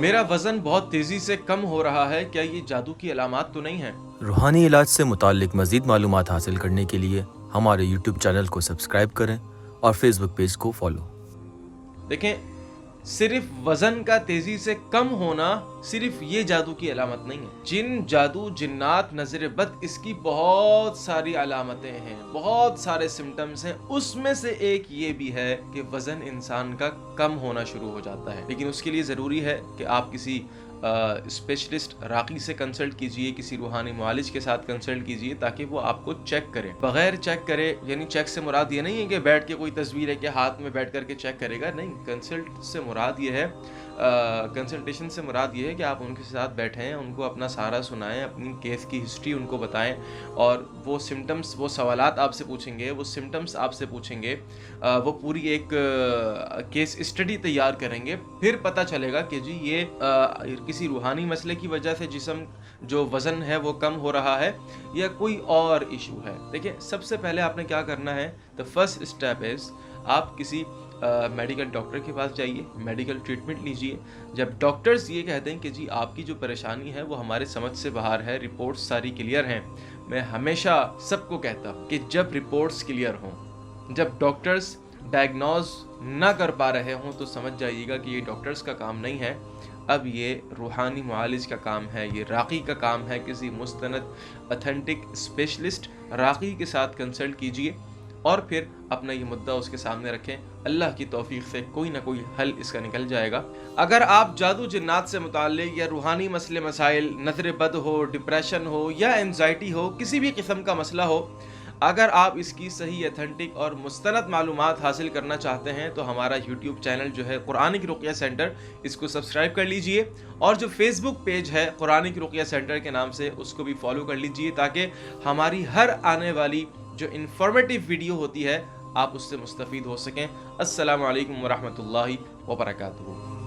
میرا وزن بہت تیزی سے کم ہو رہا ہے، کیا یہ جادو کی علامات تو نہیں ہیں؟ روحانی علاج سے متعلق مزید معلومات حاصل کرنے کے لیے ہمارے یوٹیوب چینل کو سبسکرائب کریں اور فیس بک پیج کو فالو۔ دیکھیں، صرف وزن کا تیزی سے کم ہونا صرف یہ جادو کی علامت نہیں ہے۔ جن، جادو، جنات، نظر بد، اس کی بہت ساری علامتیں ہیں، بہت سارے سمٹمز ہیں۔ اس میں سے ایک یہ بھی ہے کہ وزن انسان کا کم ہونا شروع ہو جاتا ہے، لیکن اس کے لیے ضروری ہے کہ آپ کسی اسپیشلسٹ راقی سے کنسلٹ کیجئے، کسی روحانی معالج کے ساتھ کنسلٹ کیجئے تاکہ وہ آپ کو چیک کرے۔ بغیر چیک کرے، یعنی چیک سے مراد یہ نہیں ہے کہ بیٹھ کے کوئی تصویر ہے کہ ہاتھ میں بیٹھ کر کے چیک کرے گا، نہیں، کنسلٹ سے مراد یہ ہے، کنسلٹیشن سے مراد یہ ہے کہ آپ ان کے ساتھ بیٹھیں، ان کو اپنا سارا سنائیں، اپنی کیس کی ہسٹری ان کو بتائیں، اور وہ سمٹمز، وہ سوالات آپ سے پوچھیں گے، وہ سمٹمز آپ سے پوچھیں گے، وہ پوری ایک کیس اسٹڈی تیار کریں گے، پھر پتہ چلے گا کہ جی یہ کسی روحانی مسئلے کی وجہ سے جسم جو وزن ہے وہ کم ہو رہا ہے یا کوئی اور ایشو ہے۔ دیکھیں، سب سے پہلے آپ نے کیا کرنا ہے، the first step is آپ کسی میڈیکل ڈاکٹر کے پاس جائیے، میڈیکل ٹریٹمنٹ لیجئے۔ جب ڈاکٹرز یہ کہتے ہیں کہ جی آپ کی جو پریشانی ہے وہ ہمارے سمجھ سے باہر ہے، رپورٹس ساری کلیئر ہیں، میں ہمیشہ سب کو کہتا ہوں کہ جب رپورٹس کلیئر ہوں، جب ڈاکٹرز ڈائگنوز نہ کر پا رہے ہوں، تو سمجھ جائیے گا کہ یہ ڈاکٹرز کا کام نہیں ہے، اب یہ روحانی معالج کا کام ہے، یہ راقی کا کام ہے۔ کسی مستند اتھینٹک اسپیشلسٹ راقی کے ساتھ کنسلٹ کیجئے اور پھر اپنا یہ مدعا اس کے سامنے رکھیں، اللہ کی توفیق سے کوئی نہ کوئی حل اس کا نکل جائے گا۔ اگر آپ جادو جنات سے متعلق یا روحانی مسئلے مسائل، نظر بد ہو، ڈپریشن ہو یا اینزائٹی ہو، کسی بھی قسم کا مسئلہ ہو، اگر آپ اس کی صحیح اتھینٹک اور مستند معلومات حاصل کرنا چاہتے ہیں تو ہمارا یوٹیوب چینل جو ہے قرآنک رقیہ سینٹر، اس کو سبسکرائب کر لیجئے، اور جو فیس بک پیج ہے قرآنک رقیہ سینٹر کے نام سے، اس کو بھی فالو کر لیجئے تاکہ ہماری ہر آنے والی جو انفارمیٹیو ویڈیو ہوتی ہے آپ اس سے مستفید ہو سکیں۔ السلام علیکم ورحمۃ اللہ وبرکاتہ۔